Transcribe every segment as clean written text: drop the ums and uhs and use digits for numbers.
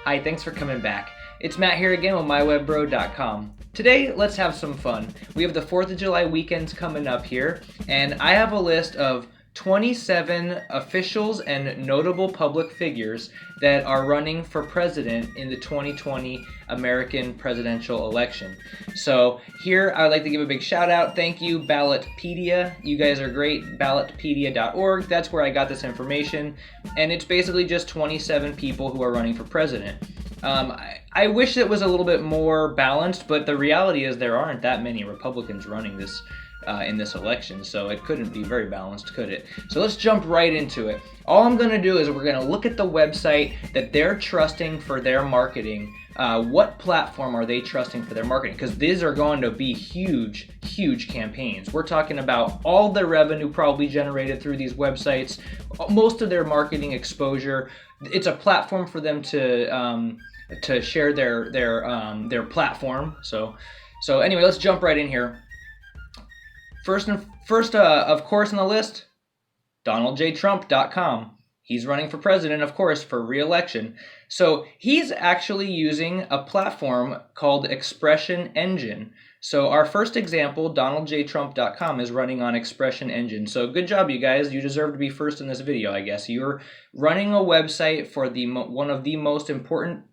Hi, thanks for coming back. It's Matt here again with mywebbro.com. Today, let's have some fun. We have the 4th of July weekends coming up here, and I have a list of 27 officials and notable public figures that are running for president in the 2020 American presidential election. So here I'd like to give a big shout out. Thank you, Ballotpedia. You guys are great. Ballotpedia.org. That's where I got this information. And it's basically just 27 people who are running for president. I wish it was a little bit more balanced, but the reality is there aren't that many Republicans running this in this election, so it couldn't be very balanced, could it? So let's jump right into it. All I'm going to do is we're going to look at the website that they're trusting for their marketing. What platform are they trusting for their marketing? Because these are going to be huge, huge campaigns. We're talking about all the revenue probably generated through these websites, most of their marketing exposure. It's a platform for them to share their platform. So anyway, let's jump right in here. First, of course, on the list, DonaldJTrump.com. He's running for president, of course, for re-election. So he's actually using a platform called Expression Engine. So our first example, DonaldJTrump.com, is running on Expression Engine. So good job, you guys. You deserve to be first in this video, I guess. You're running a website for one of the most important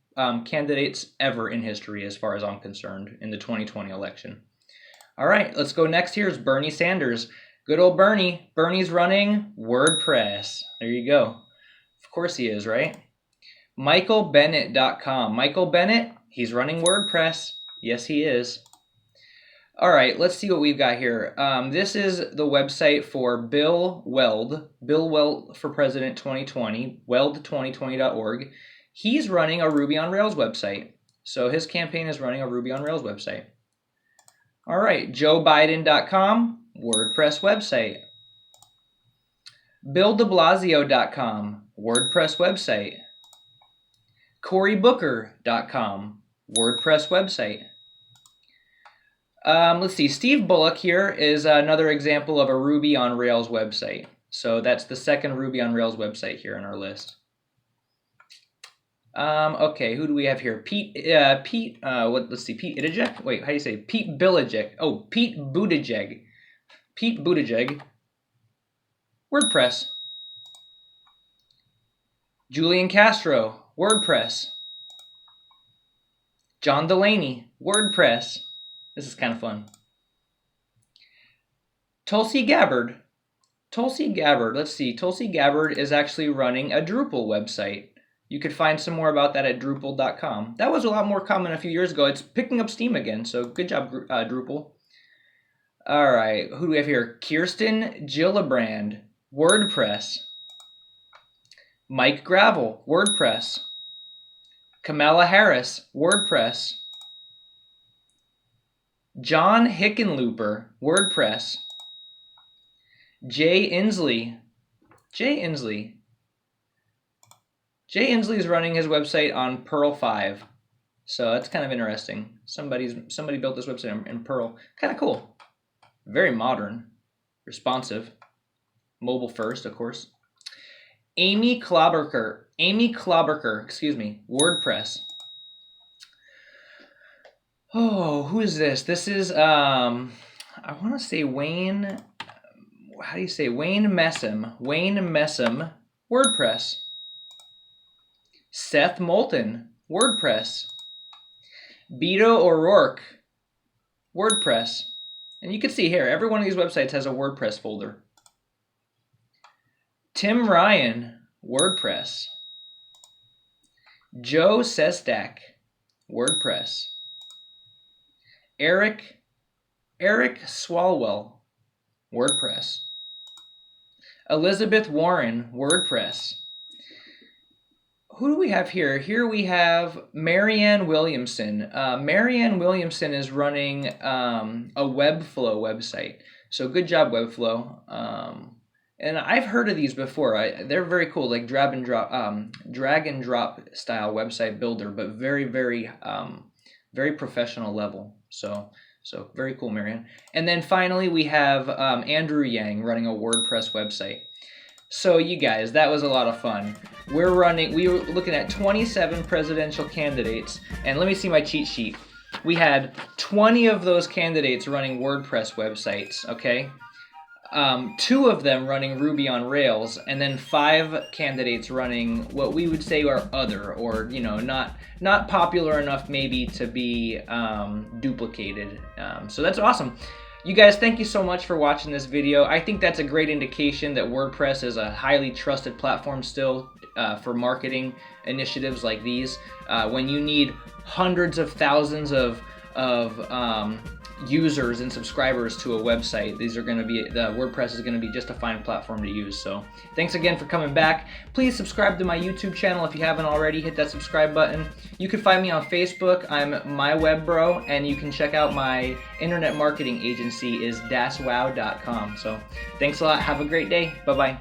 candidates ever in history, as far as I'm concerned, in the 2020 election. All right, let's go next. Here's Bernie Sanders. Good old Bernie. Bernie's running WordPress. There you go. Of course he is, right? MichaelBennett.com. Michael Bennett, he's running WordPress. Yes, he is. All right, let's see what we've got here. This is the website for Bill Weld. Bill Weld for President 2020, weld2020.org. He's running a Ruby on Rails website. So his campaign is running a Ruby on Rails website. All right, JoeBiden.com, WordPress website. BillDeBlasio.com, WordPress website. CoryBooker.com, WordPress website. Let's see, Steve Bullock here is another example of a Ruby on Rails website. So that's the second Ruby on Rails website here in our list. Okay, who do we have here? Pete Buttigieg? Wait, how do you say? Pete Buttigieg. Oh, Pete Buttigieg. Pete Buttigieg. WordPress. Julian Castro. WordPress. John Delaney. WordPress. This is kind of fun. Tulsi Gabbard. Tulsi Gabbard. Let's see. Tulsi Gabbard is actually running a Drupal website. You could find some more about that at Drupal.com. That was a lot more common a few years ago. It's picking up steam again, so good job, Drupal. All right, who do we have here? Kirsten Gillibrand, WordPress. Mike Gravel, WordPress. Kamala Harris, WordPress. John Hickenlooper, WordPress. Jay Inslee. Jay Inslee is running his website on Perl 5. So that's kind of interesting. Somebody built this website in Perl. Kind of cool. Very modern, responsive, mobile first, of course. Amy Klobuchar, WordPress. Oh, who is this? This is I want to say Wayne. How do you say Wayne Messam? Wayne Messam, WordPress. Seth Moulton, WordPress. Beto O'Rourke, WordPress. And you can see here, every one of these websites has a WordPress folder. Tim Ryan, WordPress. Joe Sestak, WordPress. Eric Swalwell, WordPress. Elizabeth Warren, WordPress. Who do we have here? Here we have Marianne Williamson. Marianne Williamson is running a Webflow website. So good job, Webflow. And I've heard of these before. They're very cool, like drag and drop style website builder, but very, very, very professional level. So very cool, Marianne. And then finally, we have Andrew Yang running a WordPress website. So you guys, that was a lot of fun. We were looking at 27 presidential candidates, and let me see my cheat sheet. We had 20 of those candidates running WordPress websites, okay? 2 of them running Ruby on Rails, and then 5 candidates running what we would say are other, or not popular enough maybe to be duplicated. So that's awesome. You guys, thank you so much for watching this video. I think that's a great indication that WordPress is a highly trusted platform still for marketing initiatives like these. When you need hundreds of thousands of users and subscribers to a website, WordPress is going to be just a fine platform to use. So thanks again for coming back. Please subscribe to my YouTube channel if you haven't already. Hit that subscribe button. You can find me on Facebook. I'm MyWebBro, and you can check out my internet marketing agency is daswow.com. So thanks a lot. Have a great day. Bye-bye.